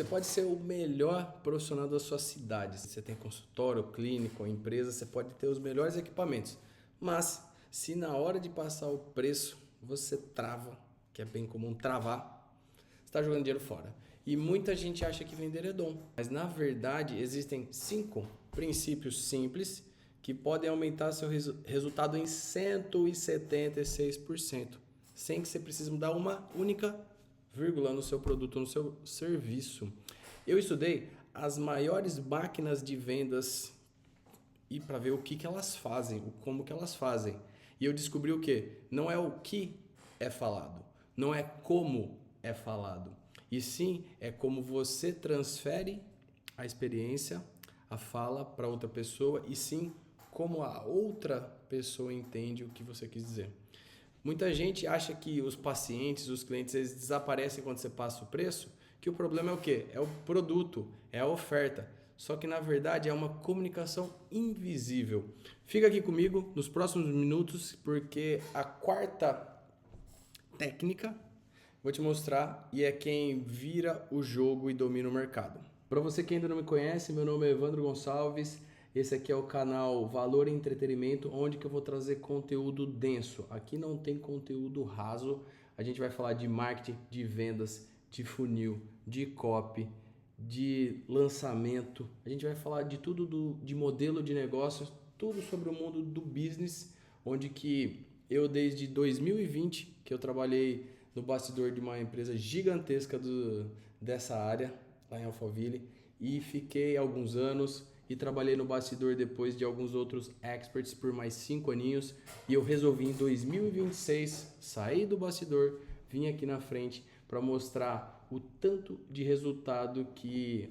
pode ser o melhor profissional da sua cidade. Você tem consultório, clínico, empresa, você pode ter os melhores equipamentos. Mas se na hora de passar o preço você trava, que é bem comum travar, você está jogando dinheiro fora. E muita gente acha que vender é dom. Mas na verdade existem 5 princípios simples que podem aumentar seu resultado em 176%, sem que você precise mudar uma única vírgula no seu produto, no seu serviço. Eu estudei as maiores máquinas de vendas e para ver o que elas fazem, como que elas fazem. E eu descobri o que? Não é o que é falado, não é como é falado, e sim é como você transfere a experiência, a fala para outra pessoa, e sim como a outra pessoa entende o que você quis dizer. Muita gente acha que os pacientes, os clientes, eles desaparecem quando você passa o preço, que o problema é o quê? É o produto, é a oferta. Só que na verdade é uma comunicação invisível. Fica aqui comigo nos próximos minutos, porque a quarta técnica vou te mostrar e é quem vira o jogo e domina o mercado. Para você que ainda não me conhece, meu nome é Evandro Gonçalves. Esse aqui é o canal Valor e Entretenimento, onde que eu vou trazer conteúdo denso. Aqui não tem conteúdo raso. A gente vai falar de marketing, de vendas, de funil, de copy, de lançamento. A gente vai falar de tudo de modelo de negócios, tudo sobre o mundo do business, onde que eu desde 2020 que eu trabalhei no bastidor de uma empresa gigantesca dessa área, lá em Alphaville, e fiquei alguns anos e trabalhei no bastidor depois de alguns outros experts por mais 5 aninhos, e eu resolvi em 2026 sair do bastidor, vim aqui na frente para mostrar o tanto de resultado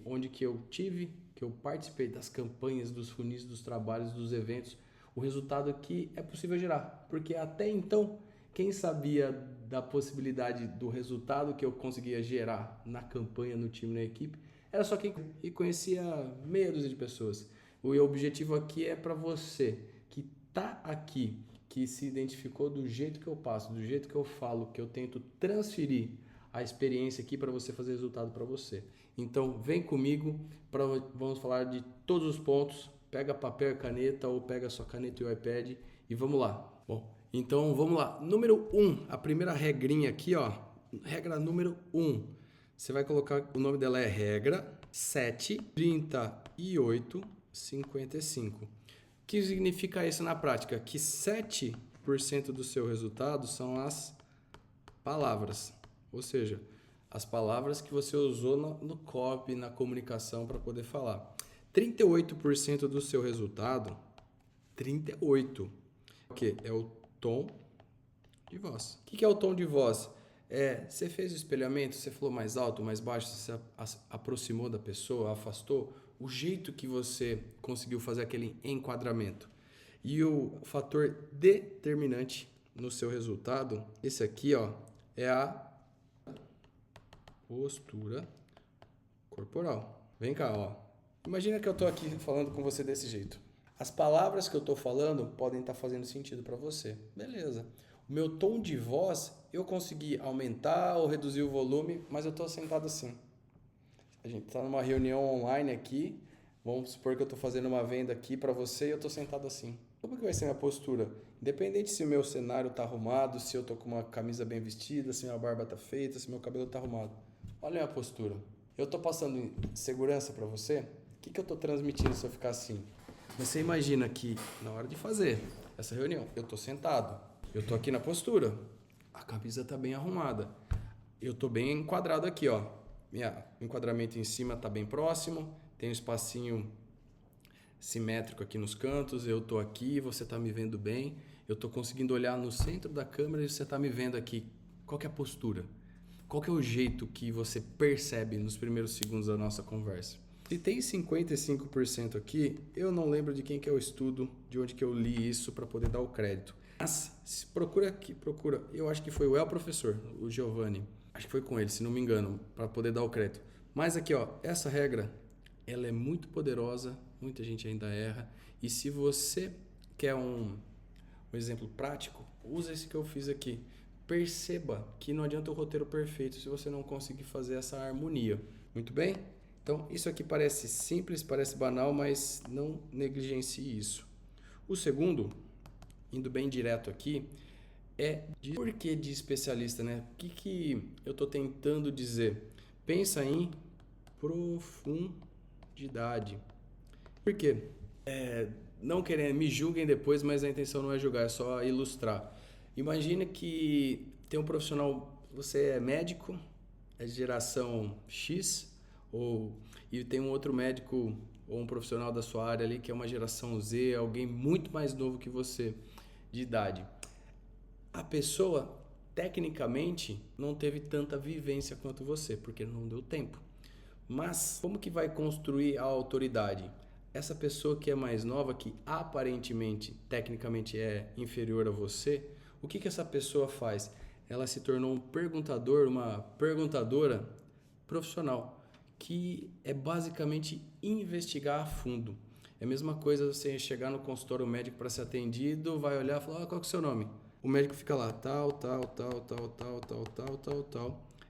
onde que eu tive, que eu participei das campanhas, dos funis, dos trabalhos, dos eventos, o resultado que é possível gerar, porque até então quem sabia da possibilidade do resultado que eu conseguia gerar na campanha, no time, na equipe, era só quem conhecia meia dúzia de pessoas. O objetivo aqui é para você que está aqui, que se identificou do jeito que eu passo, do jeito que eu falo, que eu tento transferir a experiência aqui para você fazer resultado para você. Então vem comigo, vamos falar de todos os pontos. Pega papel e caneta ou pega sua caneta e o iPad e vamos lá. Bom, então vamos lá. Número 1, a primeira regrinha aqui, ó. Regra número 1. Você vai colocar, o nome dela é regra 73855. O que significa isso na prática? Que 7% do seu resultado são as palavras. Ou seja, as palavras que você usou no copy, na comunicação para poder falar. 38% do seu resultado, 38%, o que? É o tom de voz. O que é o tom de voz? Você fez o espelhamento, você falou mais alto, mais baixo, você se aproximou da pessoa, afastou, o jeito que você conseguiu fazer aquele enquadramento. E o fator determinante no seu resultado, esse aqui, ó, é a postura corporal. Vem cá, ó. Imagina que eu tô aqui falando com você desse jeito. As palavras que eu tô falando podem estar fazendo sentido para você. Beleza. O meu tom de voz, eu consegui aumentar ou reduzir o volume, mas eu tô sentado assim. A gente tá numa reunião online aqui. Vamos supor que eu tô fazendo uma venda aqui para você e eu tô sentado assim. Como que vai ser a minha postura? Independente se o meu cenário tá arrumado, se eu tô com uma camisa bem vestida, se minha barba tá feita, se meu cabelo tá arrumado. Olha a minha postura. Eu tô passando segurança para você? O que eu tô transmitindo se eu ficar assim? Você imagina que na hora de fazer essa reunião, eu tô sentado, eu tô aqui na postura, a camisa tá bem arrumada, eu tô bem enquadrado aqui, ó. Meu enquadramento em cima tá bem próximo, tem um espacinho simétrico aqui nos cantos, eu tô aqui, você tá me vendo bem, eu tô conseguindo olhar no centro da câmera e você tá me vendo aqui. Qual que é a postura? Qual que é o jeito que você percebe nos primeiros segundos da nossa conversa? Se tem 55% aqui, eu não lembro de quem que é o estudo, de onde que eu li isso para poder dar o crédito. Mas procura aqui, procura. Eu acho que foi o El Professor, o Giovanni. Acho que foi com ele, se não me engano, para poder dar o crédito. Mas aqui, ó, essa regra, ela é muito poderosa, muita gente ainda erra. E se você quer um exemplo prático, usa esse que eu fiz aqui. Perceba que não adianta o roteiro perfeito se você não conseguir fazer essa harmonia. Muito bem? Então, isso aqui parece simples, parece banal, mas não negligencie isso. O segundo, indo bem direto aqui, é de porquê de especialista, né? O que eu estou tentando dizer? Pensa em profundidade. Por quê? Não querendo, me julguem depois, mas a intenção não é julgar, é só ilustrar. Imagina que tem um profissional, você é médico, é de geração X, e tem um outro médico ou um profissional da sua área ali que é uma geração Z, alguém muito mais novo que você de idade. A pessoa, tecnicamente, não teve tanta vivência quanto você, porque não deu tempo. Mas como que vai construir a autoridade? Essa pessoa que é mais nova, que aparentemente, tecnicamente é inferior a você, o que essa pessoa faz? Ela se tornou um perguntador, uma perguntadora profissional, que é basicamente investigar a fundo. É a mesma coisa você chegar no consultório médico para ser atendido, vai olhar e falar, qual que é o seu nome? O médico fica lá, tal.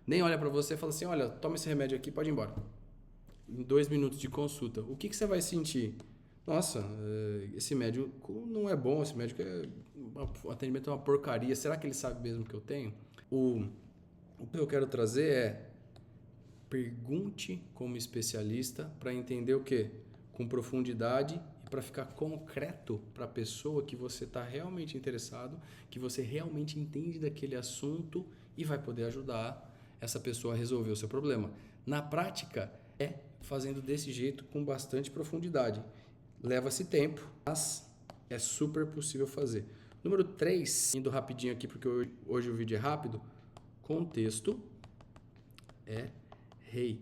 Nem olha para você e fala assim, olha, toma esse remédio aqui, pode ir embora. Em 2 minutos de consulta. O que você vai sentir? Nossa, esse médico não é bom, esse médico o atendimento é uma porcaria. Será que ele sabe mesmo que eu tenho? O que eu quero trazer é pergunte como especialista para entender o quê? Com profundidade e para ficar concreto para a pessoa que você está realmente interessado, que você realmente entende daquele assunto e vai poder ajudar essa pessoa a resolver o seu problema. Na prática, é fazendo desse jeito com bastante profundidade. Leva-se tempo, mas é super possível fazer. Número 3, indo rapidinho aqui porque hoje o vídeo é rápido, contexto é rei.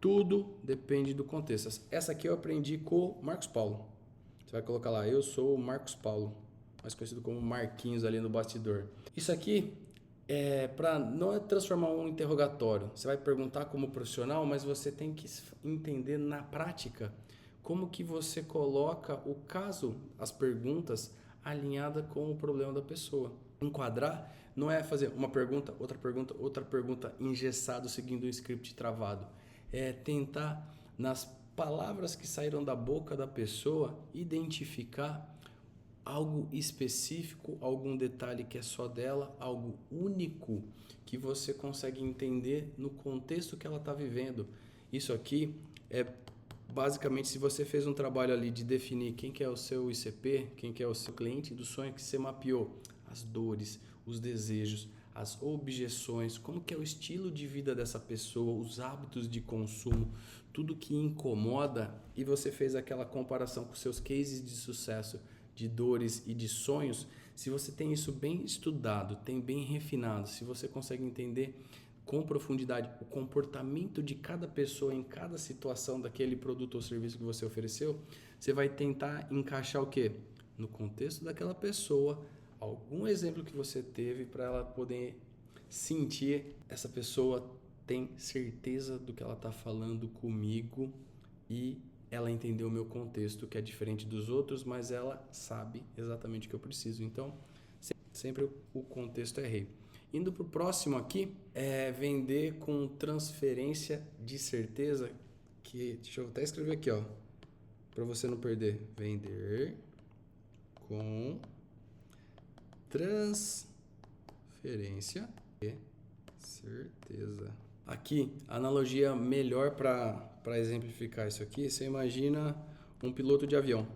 Tudo depende do contexto. Essa aqui eu aprendi com o Marcos Paulo. Você vai colocar lá, eu sou o Marcos Paulo, mais conhecido como Marquinhos ali no bastidor. Isso aqui é para não transformar um interrogatório. Você vai perguntar como profissional, mas você tem que entender na prática como que você coloca o caso, as perguntas alinhada com o problema da pessoa. Enquadrar não é fazer uma pergunta, outra pergunta engessado seguindo um script travado. É tentar, nas palavras que saíram da boca da pessoa, identificar algo específico, algum detalhe que é só dela, algo único que você consegue entender no contexto que ela está vivendo. Isso aqui é basicamente, se você fez um trabalho ali de definir quem que é o seu ICP, quem que é o seu cliente do sonho, que você mapeou as dores, os desejos, as objeções, como que é o estilo de vida dessa pessoa, os hábitos de consumo, tudo que incomoda, e você fez aquela comparação com seus cases de sucesso, de dores e de sonhos. Se você tem isso bem estudado, tem bem refinado, se você consegue entender com profundidade o comportamento de cada pessoa em cada situação daquele produto ou serviço que você ofereceu, você vai tentar encaixar o quê? No contexto daquela pessoa, algum exemplo que você teve para ela poder sentir, essa pessoa tem certeza do que ela está falando comigo e ela entendeu o meu contexto, que é diferente dos outros, mas ela sabe exatamente o que eu preciso. Então, sempre o contexto é rei. Indo para o próximo aqui, é vender com transferência de certeza, que deixa eu até escrever aqui, ó, para você não perder. Vender com transferência de certeza. Aqui, a analogia melhor para exemplificar isso aqui, você imagina um piloto de avião.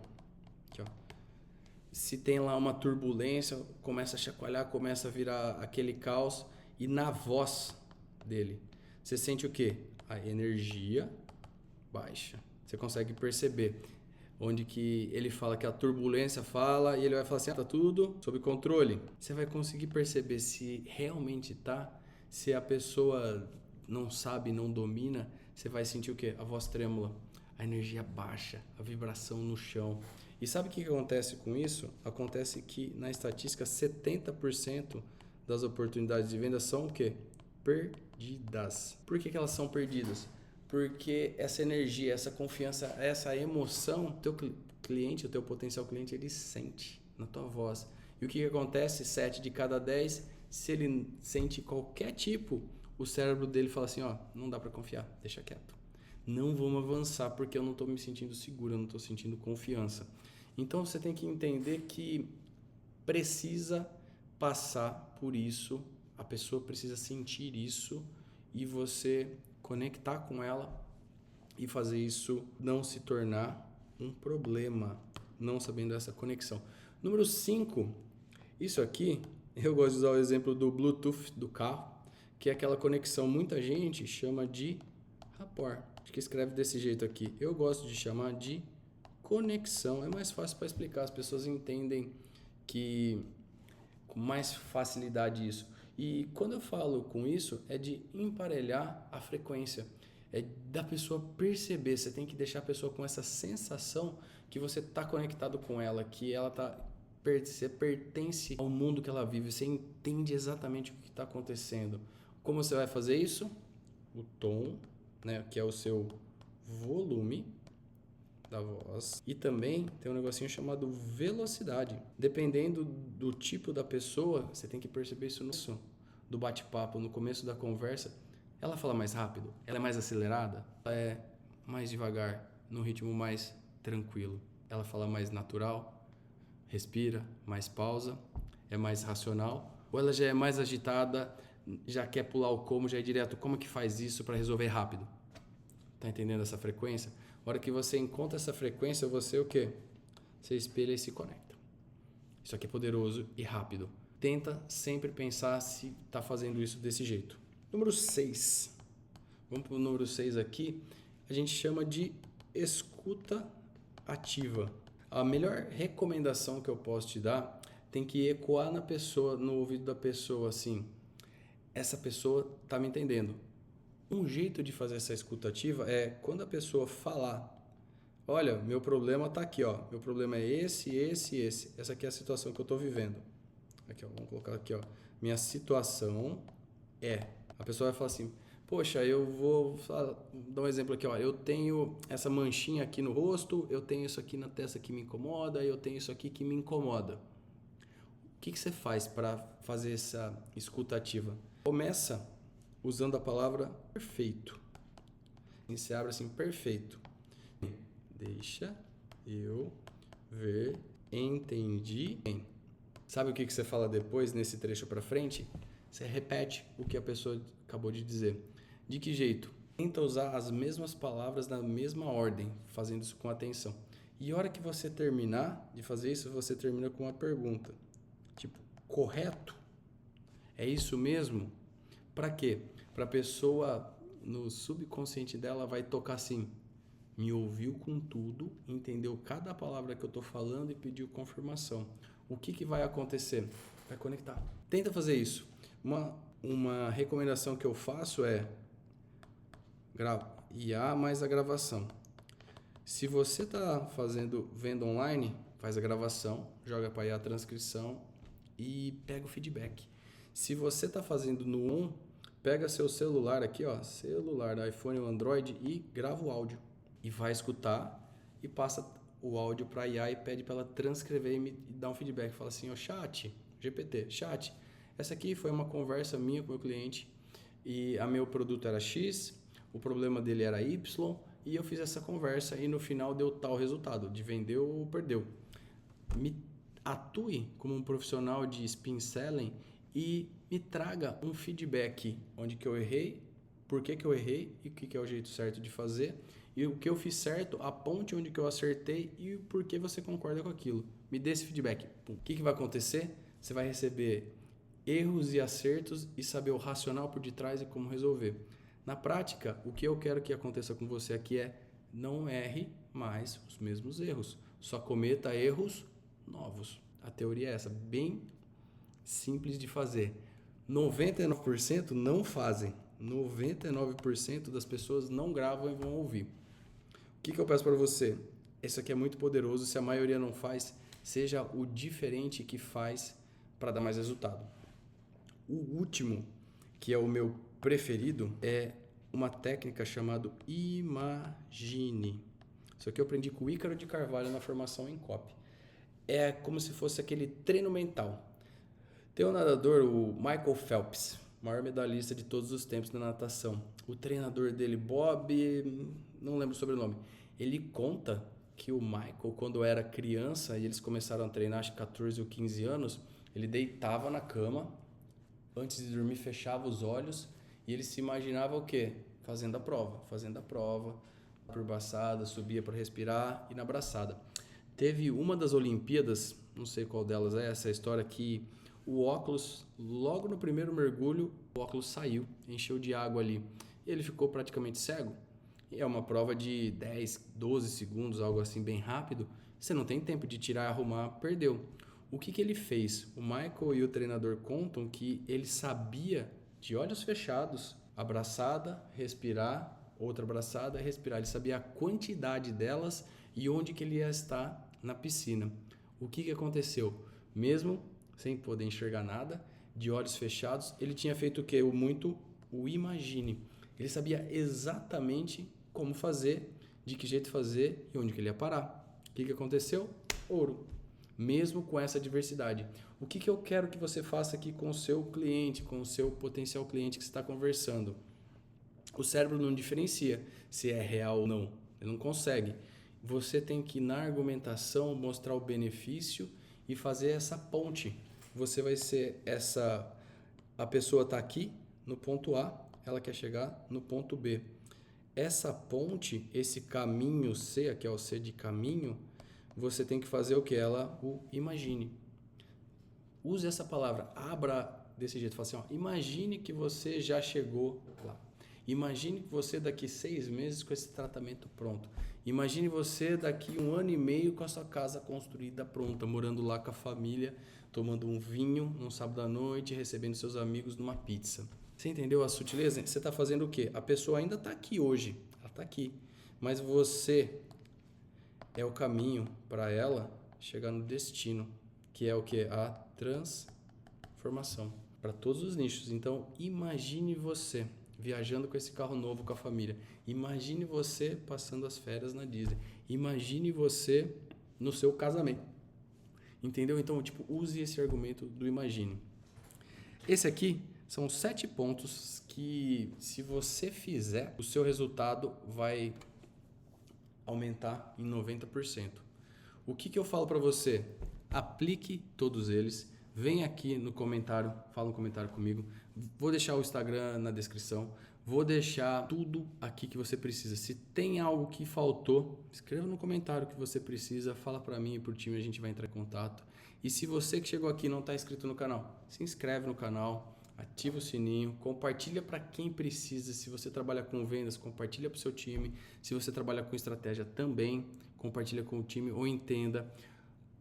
Aqui, ó. Se tem lá uma turbulência, começa a chacoalhar, começa a virar aquele caos, e na voz dele, você sente o quê? A energia baixa. Você consegue perceber onde que ele fala que a turbulência fala e ele vai falar assim, tá tudo sob controle. Você vai conseguir perceber se realmente tá, se a pessoa não sabe, não domina, você vai sentir o quê? A voz trêmula, a energia baixa, a vibração no chão. E sabe o que acontece com isso? Acontece que na estatística 70% das oportunidades de venda são o quê? Perdidas. Por que elas são perdidas? Porque essa energia, essa confiança, essa emoção, teu cliente, o teu potencial cliente, ele sente na tua voz. E o que acontece? 7 de cada 10, se ele sente qualquer tipo, o cérebro dele fala assim, ó, não dá para confiar, deixa quieto. não vamos avançar porque eu não estou me sentindo seguro, eu não estou sentindo confiança. Então você tem que entender que precisa passar por isso, a pessoa precisa sentir isso e você conectar com ela e fazer isso não se tornar um problema, não sabendo essa conexão. Número 5, isso aqui, eu gosto de usar o exemplo do Bluetooth do carro, que é aquela conexão, muita gente chama de rapport, que escreve desse jeito aqui. Eu gosto de chamar de conexão, é mais fácil para explicar, as pessoas entendem que com mais facilidade isso. E quando eu falo com isso, é de emparelhar a frequência, é da pessoa perceber, você tem que deixar a pessoa com essa sensação que você está conectado com ela, que ela você pertence ao mundo que ela vive, você entende exatamente o que está acontecendo. Como você vai fazer isso? O tom, né, que é o seu volume da voz, e também tem um negocinho chamado velocidade. Dependendo do tipo da pessoa, você tem que perceber isso do bate-papo, no começo da conversa. Ela fala mais rápido, ela é mais acelerada, ela é mais devagar, num ritmo mais tranquilo, ela fala mais natural, respira, mais pausa, é mais racional, ou ela já é mais agitada, já quer pular o como, já é direto, como que faz isso para resolver rápido? Tá entendendo essa frequência? A hora que você encontra essa frequência, você o quê? Você espelha e se conecta. Isso aqui é poderoso e rápido. Tenta sempre pensar se está fazendo isso desse jeito. Número 6. Vamos para o número 6 aqui. A gente chama de escuta ativa. A melhor recomendação que eu posso te dar tem que ecoar na pessoa, no ouvido da pessoa, assim. Essa pessoa está me entendendo. Um jeito de fazer essa escuta ativa é quando a pessoa falar: olha, meu problema está aqui, ó. Meu problema é esse. Essa aqui é a situação que eu estou vivendo. Aqui, ó, vamos colocar aqui, ó. Minha situação é. A pessoa vai falar assim: poxa, eu vou dar um exemplo aqui, ó. Eu tenho essa manchinha aqui no rosto, eu tenho isso aqui na testa que me incomoda, eu tenho isso aqui que me incomoda. O que você faz para fazer essa escuta ativa? Começa usando a palavra perfeito. E você abre assim, perfeito. Deixa eu ver, entendi. Sabe o que você fala depois, nesse trecho para frente? Você repete o que a pessoa acabou de dizer. De que jeito? Tenta usar as mesmas palavras na mesma ordem, fazendo isso com atenção. E a hora que você terminar de fazer isso, você termina com uma pergunta. Tipo, correto? É isso mesmo? Para quê? Para a pessoa, no subconsciente dela, vai tocar assim: me ouviu com tudo, entendeu cada palavra que eu estou falando e pediu confirmação. O que vai acontecer? Vai conectar. Tenta fazer isso. Uma recomendação que eu faço é IA mais a gravação. Se você está vendo online, faz a gravação, joga para IA a transcrição e pega o feedback. Se você está fazendo no on, pega seu celular aqui, ó, celular, iPhone ou Android, e grava o áudio. E vai escutar e passa o áudio para a IA e pede para ela transcrever e me dar um feedback. Fala assim, ó, chat, GPT, chat, essa aqui foi uma conversa minha com o meu cliente e meu produto era X, o problema dele era Y, e eu fiz essa conversa e no final deu tal resultado, de vendeu ou perdeu. Atue como um profissional de spin selling e me traga um feedback onde que eu errei, por que eu errei e o que é o jeito certo de fazer, e o que eu fiz certo, aponte onde que eu acertei e por que você concorda com aquilo. Me dê esse feedback. O que vai acontecer? Você vai receber erros e acertos e saber o racional por detrás e como resolver. Na prática, o que eu quero que aconteça com você aqui é: não erre mais os mesmos erros, só cometa erros novos. A teoria é essa, bem simples de fazer. 99% não fazem. 99% das pessoas não gravam e vão ouvir. O que eu peço para você? Isso aqui é muito poderoso. Se a maioria não faz, seja o diferente que faz para dar mais resultado. O último, que é o meu preferido, é uma técnica chamada Imagine. Isso aqui eu aprendi com o Ícaro de Carvalho na formação em COP. É como se fosse aquele treino mental. Tem um nadador, o Michael Phelps, maior medalhista de todos os tempos na natação. O treinador dele, Bob, não lembro o sobrenome. Ele conta que o Michael, quando era criança e eles começaram a treinar, acho que 14 ou 15 anos, ele deitava na cama, antes de dormir fechava os olhos e ele se imaginava o quê? Fazendo a prova, por braçada, subia para respirar e na braçada. Teve uma das Olimpíadas, não sei qual delas é essa história, que o óculos, logo no primeiro mergulho, o óculos saiu, encheu de água ali. E ele ficou praticamente cego. E é uma prova de 10, 12 segundos, algo assim bem rápido. Você não tem tempo de tirar e arrumar, perdeu. O que ele fez? O Michael e o treinador contam que ele sabia, de olhos fechados, abraçada, respirar, outra abraçada, respirar. Ele sabia a quantidade delas e onde que ele ia estar na piscina. O que aconteceu? Mesmo sem poder enxergar nada, de olhos fechados, ele tinha feito o quê? O imagine. Ele sabia exatamente como fazer, de que jeito fazer e onde que ele ia parar. O que aconteceu? Ouro. Mesmo com essa diversidade. O que eu quero que você faça aqui com o seu cliente, com o seu potencial cliente que você está conversando? O cérebro não diferencia se é real ou não. Ele não consegue. Você tem que, na argumentação, mostrar o benefício e fazer essa ponte. Você vai ser essa... A pessoa está aqui no ponto A, ela quer chegar no ponto B. Essa ponte, esse caminho C, aqui é o C de caminho, você tem que fazer o que? Ela o imagine. Use essa palavra, abra desse jeito, fala assim, ó, imagine que você já chegou lá. Imagine que você daqui 6 meses com esse tratamento pronto. Imagine você daqui 1 ano e meio com a sua casa construída pronta, morando lá com a família, tomando um vinho num sábado à noite, recebendo seus amigos numa pizza. Você entendeu a sutileza? Você está fazendo o quê? A pessoa ainda está aqui hoje, ela está aqui, mas você é o caminho para ela chegar no destino, que é o quê? A transformação para todos os nichos. Então, imagine você viajando com esse carro novo com a família. Imagine você passando as férias na Disney. Imagine você no seu casamento. Entendeu? Então, use esse argumento do imagine. Esse aqui são 7 pontos que, se você fizer, o seu resultado vai aumentar em 90%. O que eu falo para você? Aplique todos eles. Vem aqui no comentário, fala um comentário comigo. Vou deixar o Instagram na descrição. Vou deixar tudo aqui que você precisa. Se tem algo que faltou, escreva no comentário o que você precisa. Fala para mim e para o time, a gente vai entrar em contato. E se você que chegou aqui não está inscrito no canal, se inscreve no canal, ativa o sininho, compartilha para quem precisa. Se você trabalha com vendas, compartilha para o seu time. Se você trabalha com estratégia também, compartilha com o time ou entenda.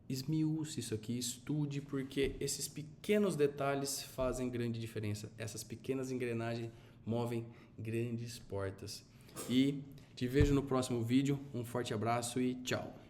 Esmiúce isso aqui, estude, porque esses pequenos detalhes fazem grande diferença. Essas pequenas engrenagens movem grandes portas. E te vejo no próximo vídeo. Um forte abraço e tchau!